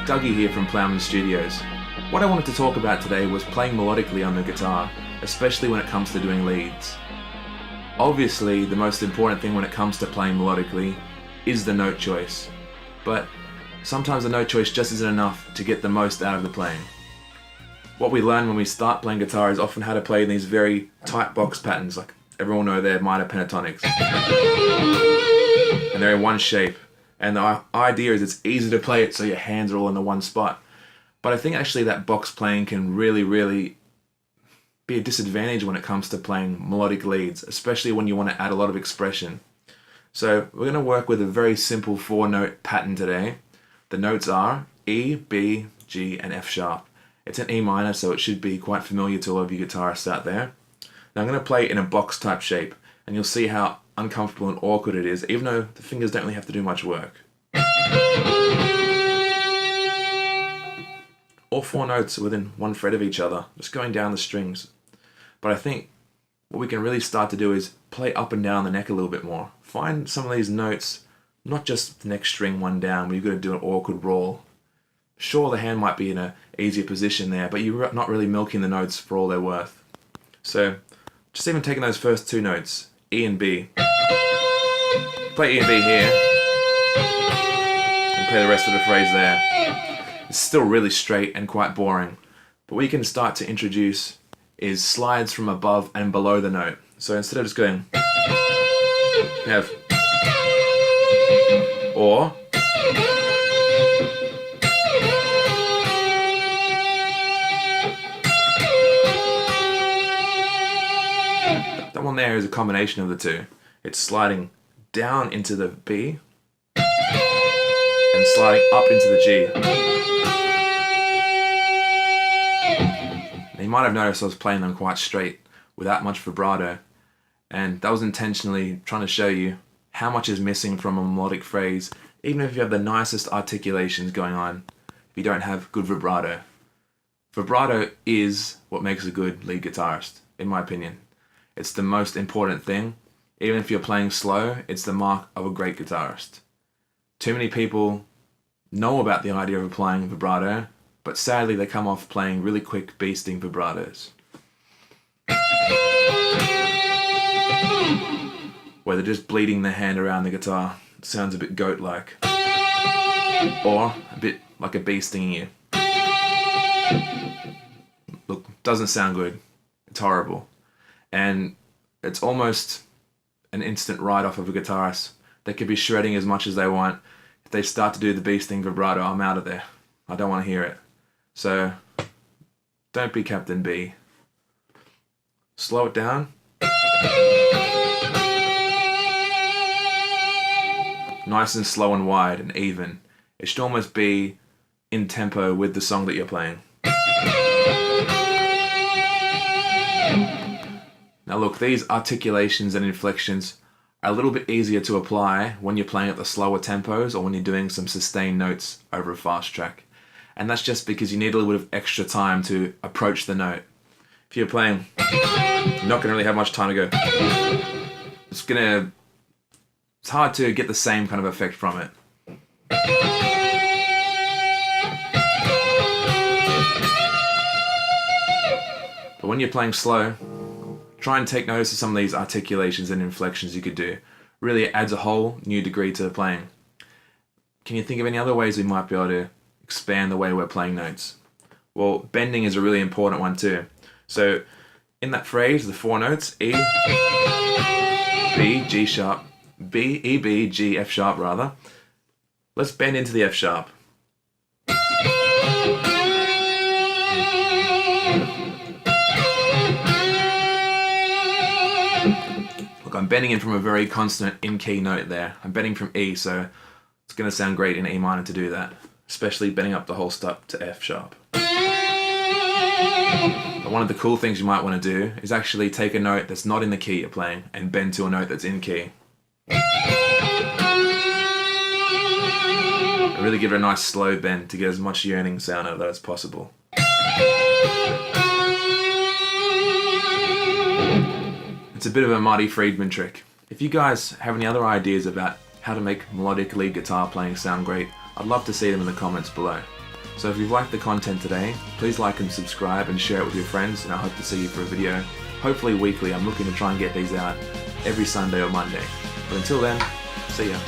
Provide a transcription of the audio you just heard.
Dougie here from Ploughman Studios. What I wanted to talk about today was playing melodically on the guitar, especially when it comes to doing leads. Obviously, the most important thing when it comes to playing melodically is the note choice, but sometimes the note choice just isn't enough to get the most out of the playing. What we learn when we start playing guitar is often how to play in these very tight box patterns, like everyone know they're minor pentatonics. And they're in one shape. And the idea is it's easy to play it so your hands are all in the one spot. But I think actually that box playing can really be a disadvantage when it comes to playing melodic leads, especially when you want to add a lot of expression. So we're going to work with a very simple 4-note pattern today. The notes are E, B, G, and F sharp. It's an E minor, so it should be quite familiar to all of you guitarists out there. Now I'm going to play it in a box type shape, and you'll see how uncomfortable and awkward it is, even though the fingers don't really have to do much work. All 4 notes are within 1 fret of each other, just going down the strings. But I think what we can really start to do is play up and down the neck a little bit more. Find some of these notes, not just the next string 1 down, where you've got to do an awkward roll. Sure, the hand might be in an easier position there, but you're not really milking the notes for all they're worth. So, just even taking those first 2 notes, E and B. Play E and B here, and play the rest of the phrase there. It's still really straight and quite boring, but what we can start to introduce is slides from above and below the note. So instead of just going, you have or, that one there is a combination of the two. It's sliding down into the B and sliding up into the G. Now you might have noticed I was playing them quite straight without much vibrato, and that was intentionally trying to show you how much is missing from a melodic phrase, even if you have the nicest articulations going on, if you don't have good vibrato. Vibrato is what makes a good lead guitarist, in my opinion. It's the most important thing. Even if you're playing slow, it's the mark of a great guitarist. Too many people know about the idea of applying vibrato, but sadly they come off playing really quick beasting vibratos, where they're just bleeding their hand around the guitar. It sounds a bit goat-like, or a bit like a bee stinging you. Look, doesn't sound good. It's horrible. And it's almost an instant write-off of a guitarist. They could be shredding as much as they want. If they start to do the bee sting vibrato, I'm out of there. I don't want to hear it. So, don't be Captain B. Slow it down. Nice and slow and wide and even. It should almost be in tempo with the song that you're playing. Now look, these articulations and inflections are a little bit easier to apply when you're playing at the slower tempos or when you're doing some sustained notes over a fast track. And that's just because you need a little bit of extra time to approach the note. If you're playing, you're not going to really have much time to go. It's hard to get the same kind of effect from it. But when you're playing slow, try and take notice of some of these articulations and inflections you could do. Really, it adds a whole new degree to the playing. Can you think of any other ways we might be able to expand the way we're playing notes? Well, bending is a really important one too. So in that phrase, the 4 notes, E, B, G sharp, B, E, B, G, F sharp rather. Let's bend into the F sharp. Look, I'm bending in from a very consonant in-key note there. I'm bending from E, so it's going to sound great in E minor to do that, especially bending up the whole step to F sharp. But one of the cool things you might want to do is actually take a note that's not in the key you're playing and bend to a note that's in key. And really give it a nice slow bend to get as much yearning sound out of that as possible. It's a bit of a Marty Friedman trick. If you guys have any other ideas about how to make melodic lead guitar playing sound great, I'd love to see them in the comments below. So if you've liked the content today, please like and subscribe and share it with your friends, and I hope to see you for a video, hopefully weekly. I'm looking to try and get these out every Sunday or Monday. But until then, see ya.